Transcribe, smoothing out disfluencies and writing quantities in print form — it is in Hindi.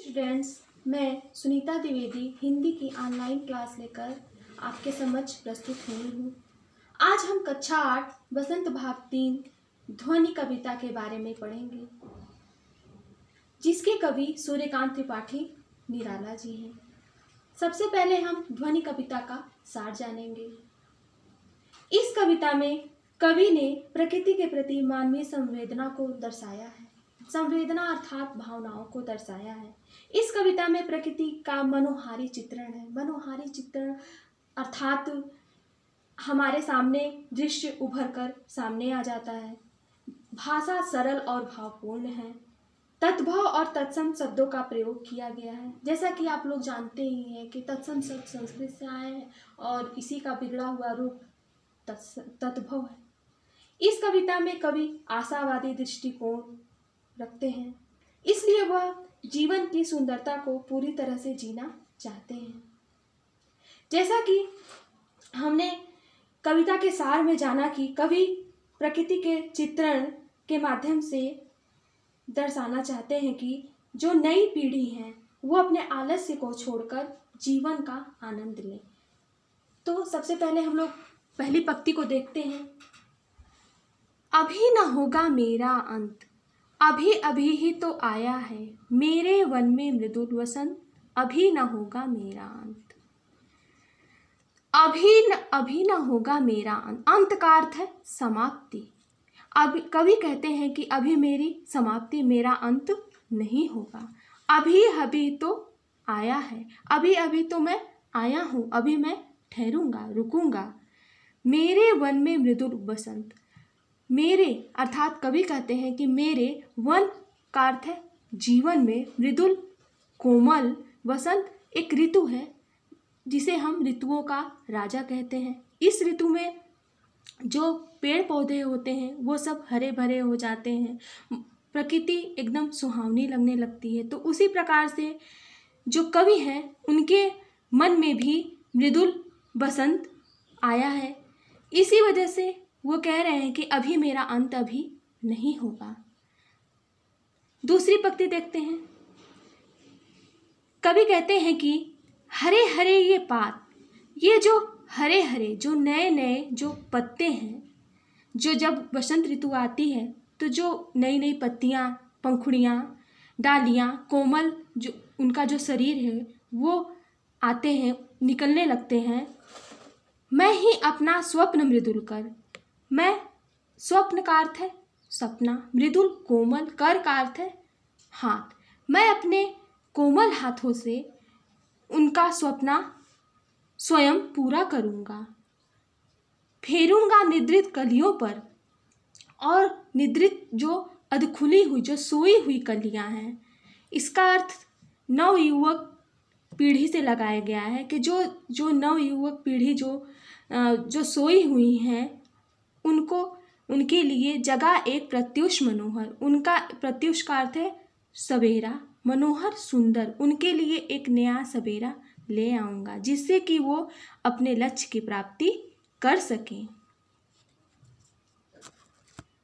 स्टूडेंट्स, मैं सुनीता द्विवेदी हिंदी की ऑनलाइन क्लास लेकर आपके समक्ष प्रस्तुत हुई हूँ। आज हम कक्षा 8 बसंत भाग 3 ध्वनि कविता के बारे में पढ़ेंगे, जिसके कवि सूर्यकांत त्रिपाठी निराला जी हैं। सबसे पहले हम ध्वनि कविता का सार जानेंगे। इस कविता में कवि ने प्रकृति के प्रति मानवीय संवेदना को दर्शाया है। संवेदना अर्थात भावनाओं को दर्शाया है। इस कविता में प्रकृति का मनोहारी चित्रण है। मनोहारी चित्रण अर्थात हमारे सामने दृश्य उभर कर सामने आ जाता है। भाषा सरल और भावपूर्ण है। तद्भव और तत्सम शब्दों का प्रयोग किया गया है। जैसा कि आप लोग जानते ही हैं कि तत्सम शब्द संस्कृत से आए हैं और इसी का बिगड़ा हुआ रूप तद्भव है। इस कविता में कवि आशावादी दृष्टिकोण रखते हैं, इसलिए वह जीवन की सुंदरता को पूरी तरह से जीना चाहते हैं। जैसा कि हमने कविता के सार में जाना कि कवि प्रकृति के चित्रण के माध्यम से दर्शाना चाहते हैं कि जो नई पीढ़ी है वो अपने आलस्य को छोड़कर जीवन का आनंद ले। तो सबसे पहले हम लोग पहली पंक्ति को देखते हैं। अभी न होगा मेरा अंत, अभी अभी ही तो आया है, मेरे वन में मृदुल वसंत, अभी न होगा मेरा अंत। अभी न होगा मेरा अंत, अंत का अर्थ है समाप्ति। अब कवि कहते हैं कि अभी मेरी समाप्ति, मेरा अंत नहीं होगा। अभी अभी तो आया है, अभी अभी तो मैं आया हूँ, अभी मैं ठहरूंगा, रुकूंगा। मेरे वन में मृदुल बसंत, मेरे अर्थात कवि कहते हैं कि मेरे वन का अर्थ है जीवन में, मृदुल कोमल, वसंत एक ऋतु है जिसे हम ऋतुओं का राजा कहते हैं। इस ऋतु में जो पेड़ पौधे होते हैं वो सब हरे भरे हो जाते हैं, प्रकृति एकदम सुहावनी लगने लगती है। तो उसी प्रकार से जो कवि हैं उनके मन में भी मृदुल बसंत आया है। इसी वजह से वो कह रहे हैं कि अभी मेरा अंत अभी नहीं होगा। दूसरी पंक्ति देखते हैं। कवि कहते हैं कि हरे हरे ये पात, ये जो हरे हरे जो नए नए जो पत्ते हैं, जो जब बसंत ऋतु आती है तो जो नई नई पत्तियां, पंखुड़ियां, डालियां, कोमल जो उनका जो शरीर है वो आते हैं, निकलने लगते हैं। मैं ही अपना स्वप्न मृदुल कर, मैं स्वप्न का अर्थ है सपना, मृदुल कोमल, कर का अर्थ है हाथ, मैं अपने कोमल हाथों से उनका स्वप्ना स्वयं पूरा करूँगा। फेरूंगा निद्रित कलियों पर, और निद्रित जो अधखुली हुई जो सोई हुई कलियां हैं, इसका अर्थ नवयुवक पीढ़ी से लगाया गया है कि जो नवयुवक पीढ़ी जो सोई हुई हैं उनको, उनके लिए जगह एक प्रत्युष मनोहर, उनका प्रत्युष का अर्थ है सवेरा, मनोहर सुंदर, उनके लिए एक नया सवेरा ले आऊँगा जिससे कि वो अपने लक्ष्य की प्राप्ति कर सकें।